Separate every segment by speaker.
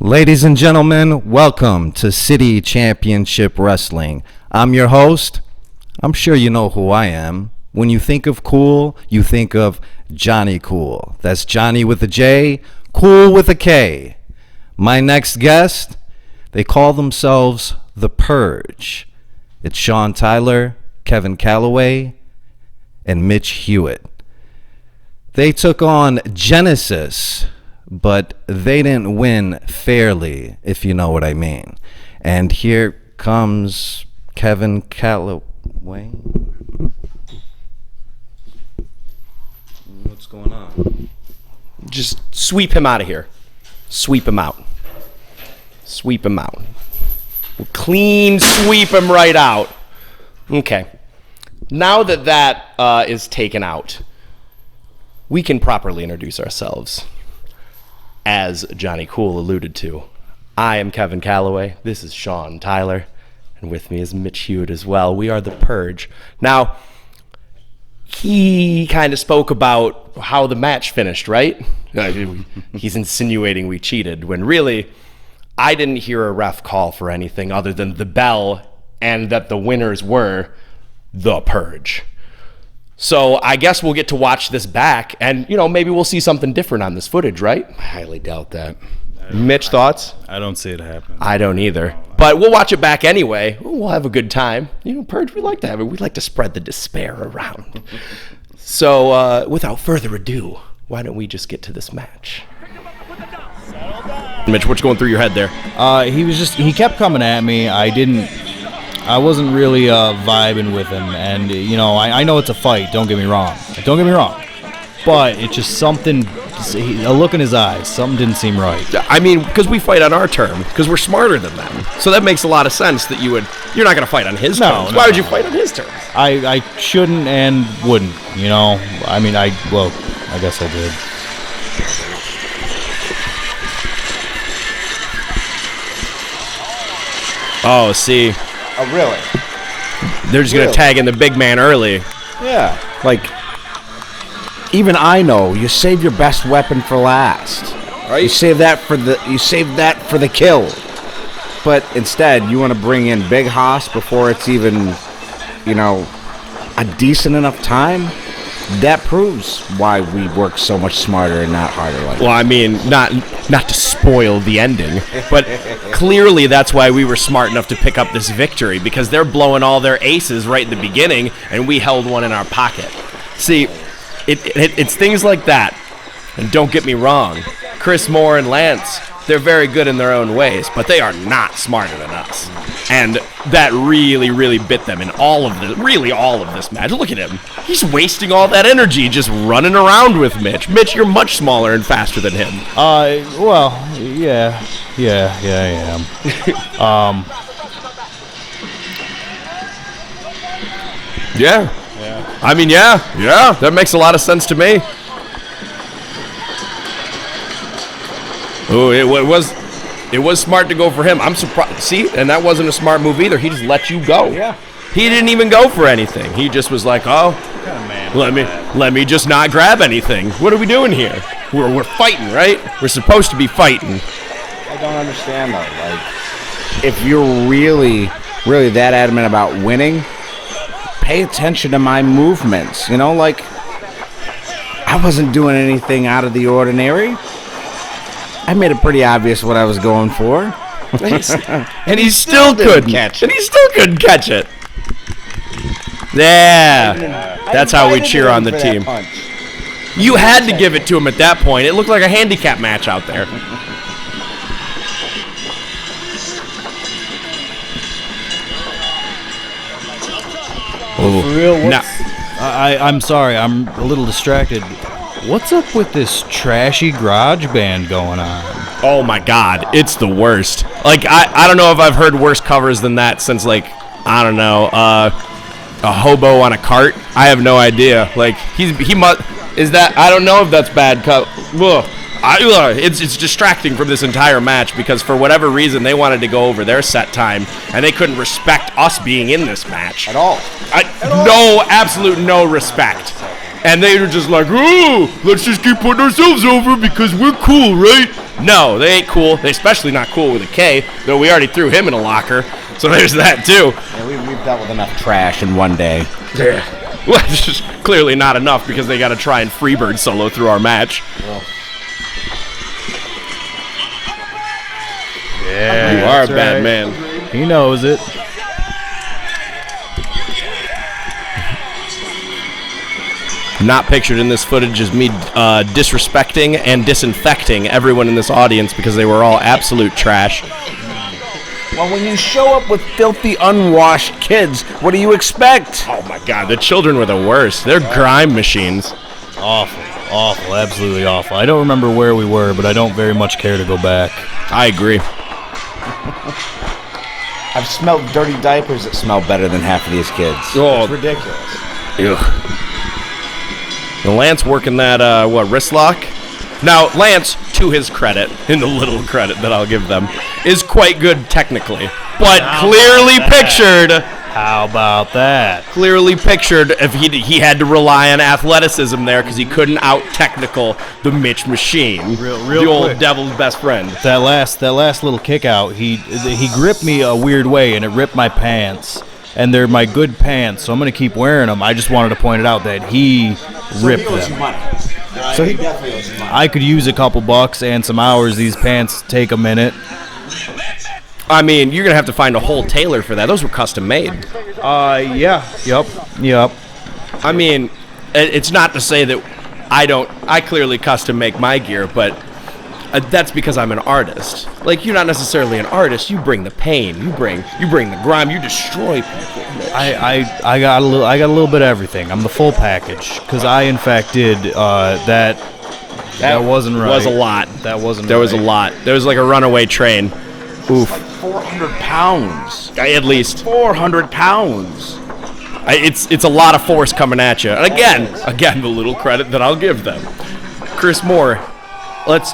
Speaker 1: Ladies and gentlemen, welcome to City Championship Wrestling. I'm your host. I'm sure you know who I am. When you think of Kool, you think of Johnny Kool. That's Johnny with a J, Kool with a K. My next guest, they call themselves the Purge. It's Sean Tyler, Kevin Kalloway, and Mitch Hewitt. They took on Genesis, but they didn't win fairly, if you know what I mean. And here comes Kevin Kalloway. What's going on?
Speaker 2: Just sweep him out of here. Sweep him out. Sweep him out. Clean sweep him right out. Okay. Now that is taken out, we can properly introduce ourselves. As Johnny Kool alluded to, I am Kevin Kalloway. This is Sean Tyler. And with me is Mitch Hewitt as well. We are the Purge. Now, he kind of spoke about how the match finished, right? He's insinuating we cheated, when really, I didn't hear a ref call for anything other than the bell and that the winners were the Purge. So I guess we'll get to watch this back, and, maybe we'll see something different on this footage, right?
Speaker 3: I highly doubt that.
Speaker 2: Mitch, thoughts?
Speaker 4: I don't see it happen.
Speaker 2: I don't either. But we'll watch it back anyway. We'll have a good time. Purge, we like to have it. We like to spread the despair around. So without further ado, why don't we just get to this match? Mitch, what's going through your head there?
Speaker 4: He kept coming at me. I wasn't really vibing with him, and I know it's a fight. Don't get me wrong, but it's just something. A look in his eyes, something didn't seem right.
Speaker 2: I mean, because we fight on our term, because we're smarter than them. So that makes a lot of sense that you're not going to fight on his terms. Why would you fight on his terms?
Speaker 4: I shouldn't and wouldn't. I guess I did.
Speaker 2: Oh, see.
Speaker 3: Oh, really?
Speaker 2: They're just going to tag in the big man early.
Speaker 3: Yeah. Even I know you save your best weapon for last. Right? You save that for the kill. But instead, you want to bring in Big Hoss before it's even, a decent enough time. That proves why we work so much smarter and not harder.
Speaker 2: Well, I mean, not to spoil the ending, but clearly that's why we were smart enough to pick up this victory, because they're blowing all their aces right in the beginning, and we held one in our pocket. See, it's things like that. And don't get me wrong, Chris Moore and Lance, they're very good in their own ways, but they are not smarter than us. And that really, really bit them in all of this match. Look at him. He's wasting all that energy just running around with Mitch. Mitch, you're much smaller and faster than him.
Speaker 4: Yeah, I am.
Speaker 2: Yeah. I mean, yeah, that makes a lot of sense to me. Oh, it was smart to go for him. I'm surprised. See, and that wasn't a smart move either. He just let you go.
Speaker 3: Yeah.
Speaker 2: He didn't even go for anything. He just was like, let me just not grab anything. What are we doing here? We're fighting, right? We're supposed to be fighting.
Speaker 3: I don't understand though. If you're really, really that adamant about winning, pay attention to my movements. I wasn't doing anything out of the ordinary. I made it pretty obvious what I was going for.
Speaker 2: And he still couldn't catch it. And he still couldn't catch it. Yeah. That's how we cheer on the team. You had to give it to him at that point. It looked like a handicap match out there.
Speaker 4: For real? I'm sorry, I'm a little distracted. What's up with this trashy garage band going on?
Speaker 2: Oh my God, it's the worst. I don't know if I've heard worse covers than that since a hobo on a cart. I have no idea. He must. Is that? I don't know if that's bad. It's distracting from this entire match, because for whatever reason they wanted to go over their set time and they couldn't respect us being in this match
Speaker 3: at all.
Speaker 2: No, absolute no respect. And they were just like, "Ooh, let's just keep putting ourselves over because we're cool, right?" No, they ain't cool. They're especially not cool with a K, though we already threw him in a locker. So there's that, too.
Speaker 3: Yeah, we've dealt with enough trash in one day.
Speaker 2: Yeah. Well, it's just clearly not enough because they got to try and Freebird solo through our match.
Speaker 3: Well.
Speaker 4: Yeah,
Speaker 2: You are a bad man.
Speaker 4: He knows it.
Speaker 2: Not pictured in this footage is me disrespecting and disinfecting everyone in this audience because they were all absolute trash.
Speaker 3: Well, when you show up with filthy, unwashed kids, what do you expect?
Speaker 2: Oh my god, the children were the worst. They're grime machines.
Speaker 4: Awful, absolutely awful. I don't remember where we were, but I don't very much care to go back.
Speaker 2: I agree.
Speaker 3: I've smelled dirty diapers that smell better than half of these kids.
Speaker 2: Oh.
Speaker 3: It's ridiculous.
Speaker 2: Ugh. And Lance working that, wrist lock? Now, Lance, to his credit, in the little credit that I'll give them, is quite good technically. But clearly pictured...
Speaker 4: How about that?
Speaker 2: Clearly pictured if he had to rely on athleticism there because he couldn't out-technical the Mitch machine.
Speaker 4: Real
Speaker 2: the old
Speaker 4: quick.
Speaker 2: devil's best friend.
Speaker 4: That last little kick out, he gripped me a weird way, and it ripped my pants. And they're my good pants, so I'm going to keep wearing them. I just wanted to point it out that he ripped them. So he definitely owes you money. I could use a couple bucks and some hours. These pants take a minute.
Speaker 2: I mean, you're going to have to find a whole tailor for that. Those were custom made.
Speaker 4: Yeah. Yep.
Speaker 2: I mean, it's not to say that I clearly custom make my gear, but that's because I'm an artist. Like, you're not necessarily an artist. You bring the pain. You bring the grime. You destroy people.
Speaker 4: I got a little bit of everything. I'm the full package because I in fact did that. That wasn't right.
Speaker 2: Was a lot.
Speaker 4: That wasn't.
Speaker 2: There
Speaker 4: right.
Speaker 2: was a lot. There was like a runaway train. Oof.
Speaker 3: 400 pounds.
Speaker 2: At least
Speaker 3: 400 pounds.
Speaker 2: It's a lot of force coming at you. And again, the little credit that I'll give them. Chris Moore. Let's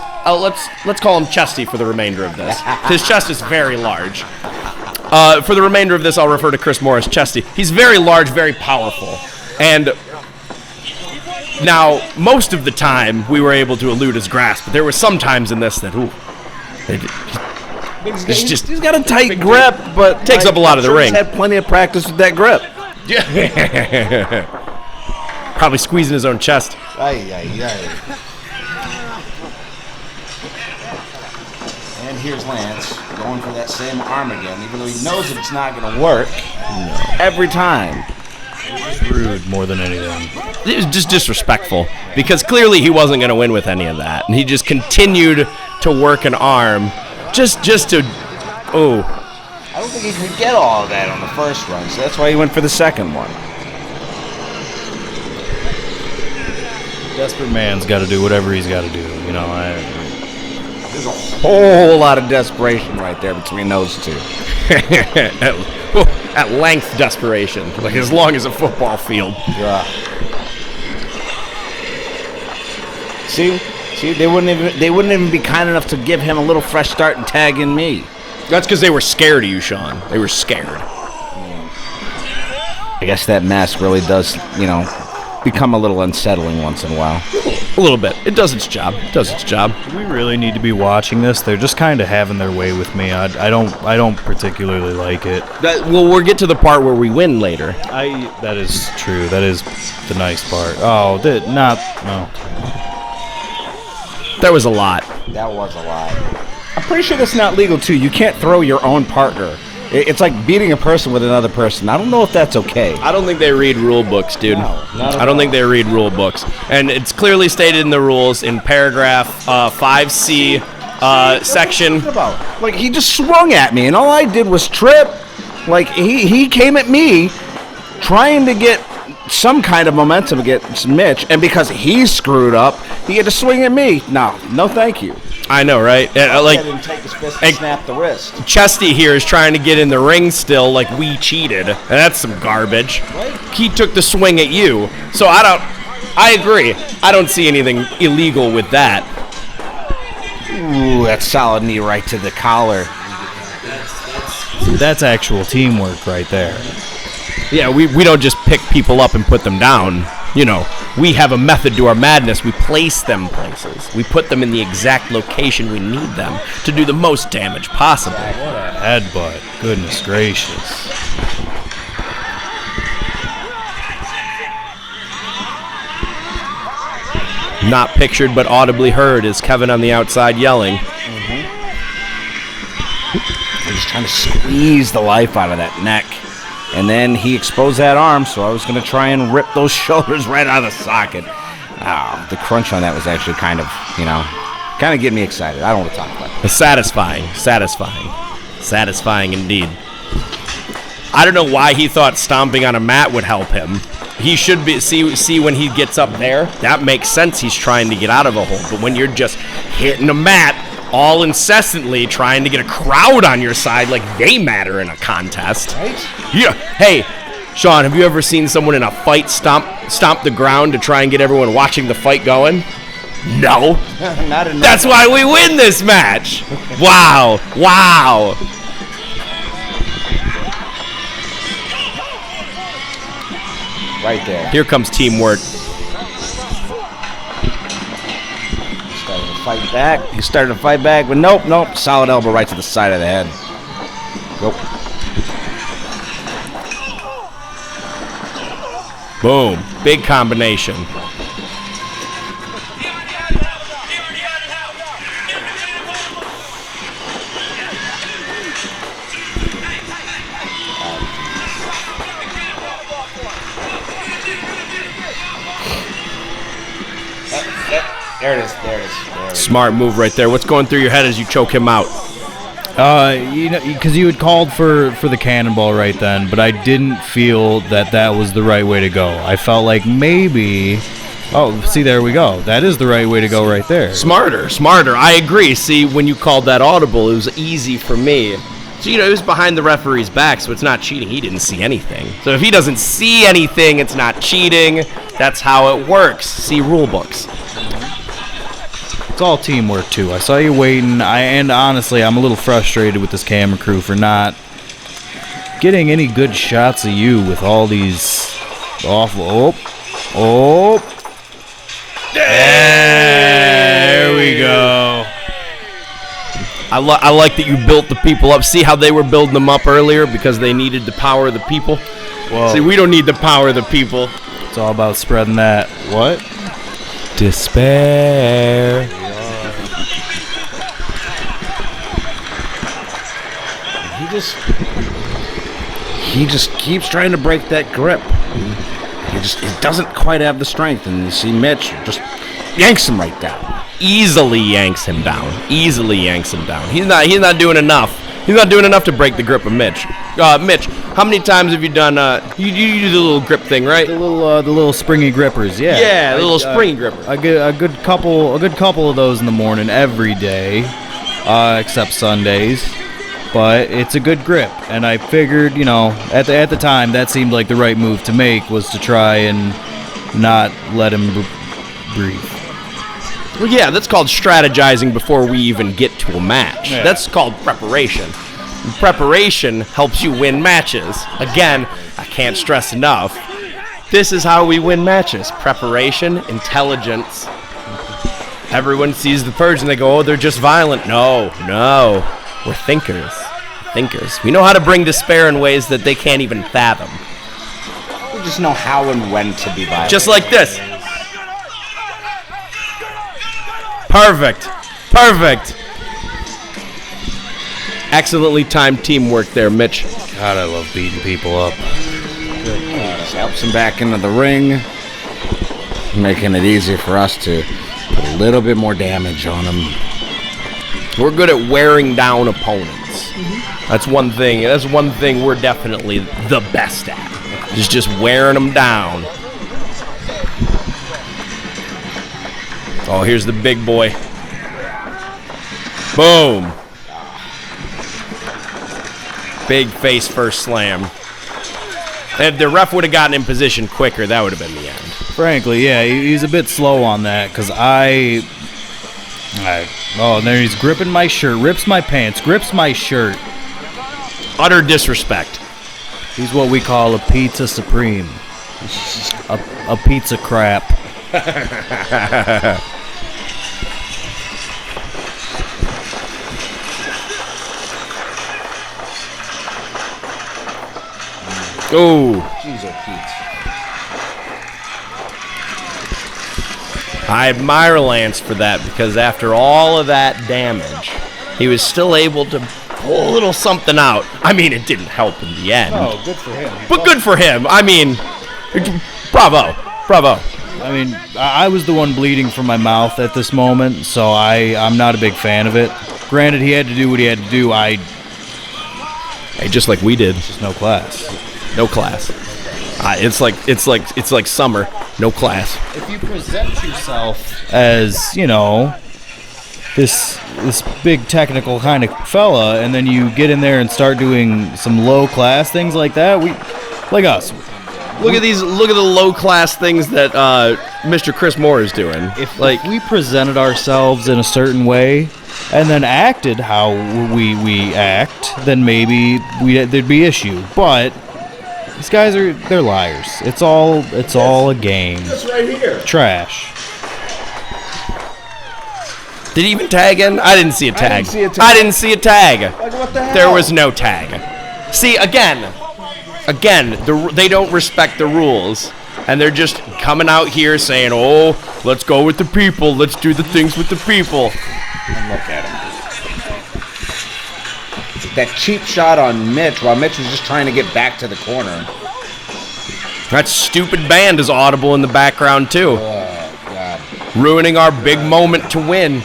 Speaker 2: call him Chesty for the remainder of this. His chest is very large. For the remainder of this, I'll refer to Chris Moore as Chesty. He's very large, very powerful. And now, most of the time, we were able to elude his grasp. But there were some times in this that,
Speaker 3: He's got a tight grip, but
Speaker 2: takes up a lot of the ring.
Speaker 3: He's had plenty of practice with that grip.
Speaker 2: Yeah. Probably squeezing his own chest.
Speaker 3: And here's Lance going for that same arm again, even though he knows it's not going to work. No. Every time.
Speaker 4: Rude more than anything.
Speaker 2: It was just disrespectful because clearly he wasn't going to win with any of that, and he just continued to work an arm, just to. Oh.
Speaker 3: I don't think he could get all of that on the first run, so that's why he went for the second one.
Speaker 4: Desperate man's got to do whatever he's got to do. You know,
Speaker 3: There's a whole lot of desperation right there between those two.
Speaker 2: At length desperation, like as long as a football field.
Speaker 3: Yeah. See, they wouldn't even be kind enough to give him a little fresh start and tag in me.
Speaker 2: That's because they were scared of you, Sean. They were scared.
Speaker 3: I guess that mask really does, become a little unsettling once in a while.
Speaker 2: A little bit. It does its job. Do
Speaker 4: we really need to be watching this? They're just kind of having their way with me. I don't particularly like it.
Speaker 2: We'll get to the part where we win later.
Speaker 4: That is true. That is the nice part. Oh, no.
Speaker 2: That was a lot.
Speaker 3: That was a lot. I'm pretty sure that's not legal too. You can't throw your own partner. It's like beating a person with another person. I don't know if that's okay.
Speaker 2: I don't think they read rule books, dude.
Speaker 3: No, not at
Speaker 2: I don't
Speaker 3: all.
Speaker 2: think they read rule books. And it's clearly stated in the rules in paragraph 5C section.
Speaker 3: Like, he just swung at me, and all I did was trip. Like, he came at me trying to get some kind of momentum against Mitch, and because he screwed up, he had to swing at me. No, thank you.
Speaker 2: I know, right?
Speaker 3: I didn't take his fist and snap the wrist.
Speaker 2: Chesty here is trying to get in the ring still, like we cheated. And that's some garbage.
Speaker 3: Right.
Speaker 2: He took the swing at you, so I agree. I don't see anything illegal with that.
Speaker 3: Ooh, that solid knee right to the collar.
Speaker 4: That's actual teamwork right there.
Speaker 2: Yeah, we don't just pick people up and put them down. You know, we have a method to our madness. We place them places. We put them in the exact location we need them to do the most damage possible.
Speaker 4: What a headbutt. Goodness gracious.
Speaker 2: Not pictured, but audibly heard is Kevin on the outside yelling.
Speaker 3: He's trying to squeeze the life out of that neck. And then he exposed that arm, so I was going to try and rip those shoulders right out of the socket. Oh, the crunch on that was actually kind of getting me excited. I don't want to talk about it.
Speaker 2: Satisfying indeed. I don't know why he thought stomping on a mat would help him. He should be, see when he gets up there, that makes sense. He's trying to get out of a hold. But when you're just hitting a mat all incessantly, trying to get a crowd on your side like they matter in a contest.
Speaker 3: Right?
Speaker 2: Yeah. Hey, Sean, have you ever seen someone in a fight stomp the ground to try and get everyone watching the fight going? No.
Speaker 3: Not enough.
Speaker 2: That's why we win this match. Wow.
Speaker 3: Right there.
Speaker 2: Here comes teamwork.
Speaker 3: He started to fight back, but nope. Solid elbow right to the side of the head. Nope.
Speaker 2: Boom. Big combination.
Speaker 3: There it is.
Speaker 2: Smart move right there. What's going through your head as you choke him out?
Speaker 4: Because you had called for the cannonball right then, but I didn't feel that was the right way to go. I felt like maybe... Oh, see, there we go. That is the right way to go right there.
Speaker 2: Smarter. I agree. See, when you called that audible, it was easy for me. So, it was behind the referee's back, so it's not cheating. He didn't see anything. So if he doesn't see anything, it's not cheating. That's how it works. See rule books.
Speaker 4: It's all teamwork, too. I saw you waiting, and honestly, I'm a little frustrated with this camera crew for not getting any good shots of you with all these awful... Oh! There we go.
Speaker 2: I like that you built the people up. See how they were building them up earlier because they needed the power of the people?
Speaker 4: Whoa.
Speaker 2: See, we don't need the power of the people.
Speaker 4: It's all about spreading that... What?
Speaker 2: Despair.
Speaker 3: He just keeps trying to break that grip. He doesn't quite have the strength, and you see Mitch just yanks him right down.
Speaker 2: Easily yanks him down. He's not doing enough. He's not doing enough to break the grip of Mitch. Mitch, how many times have you done? You do the little grip thing, right?
Speaker 4: The little springy grippers, yeah.
Speaker 2: Yeah, the little springy gripper.
Speaker 4: I get a good couple of those in the morning every day, except Sundays. But it's a good grip, and I figured, at the time, that seemed like the right move to make was to try and not let him breathe.
Speaker 2: Well, yeah, that's called strategizing before we even get to a match.
Speaker 4: Yeah.
Speaker 2: That's called preparation. And preparation helps you win matches. Again, I can't stress enough. This is how we win matches. Preparation, intelligence. Everyone sees the Purge and they go, oh, they're just violent. No. We're thinkers. We know how to bring despair in ways that they can't even fathom.
Speaker 3: We just know how and when to be violent.
Speaker 2: Just like this. Perfect. Excellently timed teamwork there, Mitch.
Speaker 4: God, I love beating people up.
Speaker 3: Just helps him back into the ring, making it easy for us to put a little bit more damage on him.
Speaker 2: We're good at wearing down opponents. That's one thing we're definitely the best at. Is just wearing them down. Oh, here's the big boy. Boom. Big face first slam. If the ref would have gotten in position quicker, that would have been the end.
Speaker 4: Frankly, yeah, he's a bit slow on that because oh, and there he's gripping my shirt, rips my pants, grips my shirt.
Speaker 2: Utter disrespect.
Speaker 4: He's what we call a pizza supreme. A pizza crap.
Speaker 2: Oh. I admire Lance for that, because after all of that damage, he was still able to pull a little something out. I mean, it didn't help in the end.
Speaker 4: Oh, good for him.
Speaker 2: But good for him. I mean, bravo. Bravo.
Speaker 4: I mean, I was the one bleeding from my mouth at this moment, so I'm not a big fan of it. Granted, he had to do what he had to do.
Speaker 2: Hey, just like we did.
Speaker 4: Just no class.
Speaker 2: No class. It's like summer. No class.
Speaker 4: If you present yourself as, you know, this big technical kind of fella, and then you get in there and start doing some low class things like that, like us.
Speaker 2: Look at the low class things that Mr. Chris Moore is doing.
Speaker 4: If we presented ourselves in a certain way and then acted how we act, then maybe there'd be issue. But these guys they're liars. It's all a game.
Speaker 2: That's right here.
Speaker 4: Trash.
Speaker 2: Did he even tag in? I didn't see a tag. I didn't see a tag.
Speaker 3: Like, what the hell?
Speaker 2: There was no tag. See, again, they don't respect the rules, and they're just coming out here saying, "Oh, let's go with the people. Let's do the things with the people."
Speaker 3: And look at him. That cheap shot on Mitch while Mitch was just trying to get back to the corner.
Speaker 2: That stupid band is audible in the background too,
Speaker 3: Oh, God.
Speaker 2: ruining our big moment to win.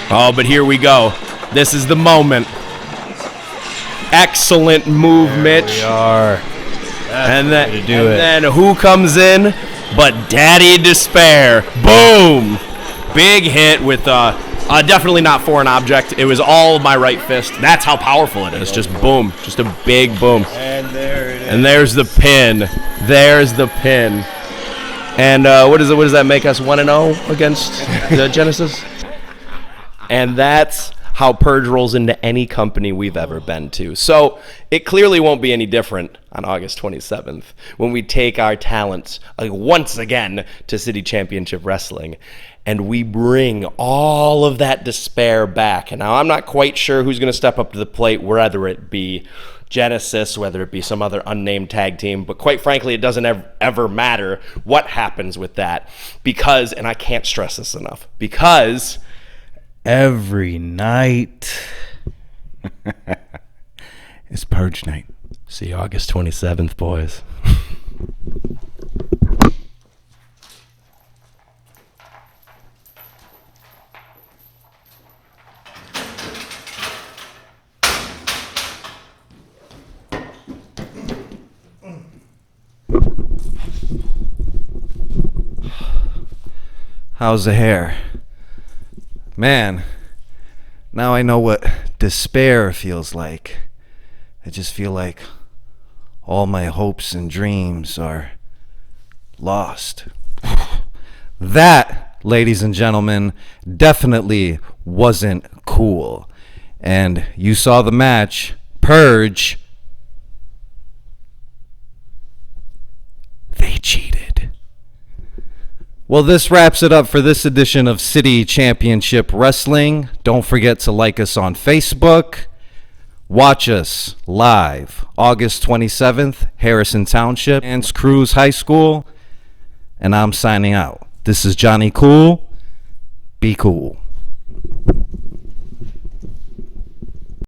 Speaker 2: Oh, but here we go. This is the moment. Excellent move, Mitch.
Speaker 4: We are.
Speaker 2: And then,
Speaker 4: to do it.
Speaker 2: then who comes in but Daddy Despair? Boom! Big hit with definitely not for an object. It was all my right fist. That's how powerful it is. Just boom. Just a big boom.
Speaker 4: And there it is.
Speaker 2: And there's the pin. There's the pin. And what does that make us? 1-0 against the Genesis? And that's how Purge rolls into any company we've ever been to. So it clearly won't be any different on August 27th when we take our talents once again to City Championship Wrestling, and we bring all of that despair back. And now I'm not quite sure who's going to step up to the plate, whether it be Genesis, whether it be some other unnamed tag team, but quite frankly, it doesn't ever matter what happens with that, because, and I can't stress this enough, because
Speaker 4: every night
Speaker 3: It's Purge night.
Speaker 2: see you August 27th, boys.
Speaker 1: How's the hair? Man, now I know what despair feels like. I just feel like all my hopes and dreams are lost. That, ladies and gentlemen, definitely wasn't cool. And you saw the match, Purge. They cheated. Well, this wraps it up for this edition of City Championship Wrestling. Don't forget to like us on Facebook. Watch us live August 27th, Harrison Township, and Cruz High School. And I'm signing out. This is Johnny Kool. Be cool.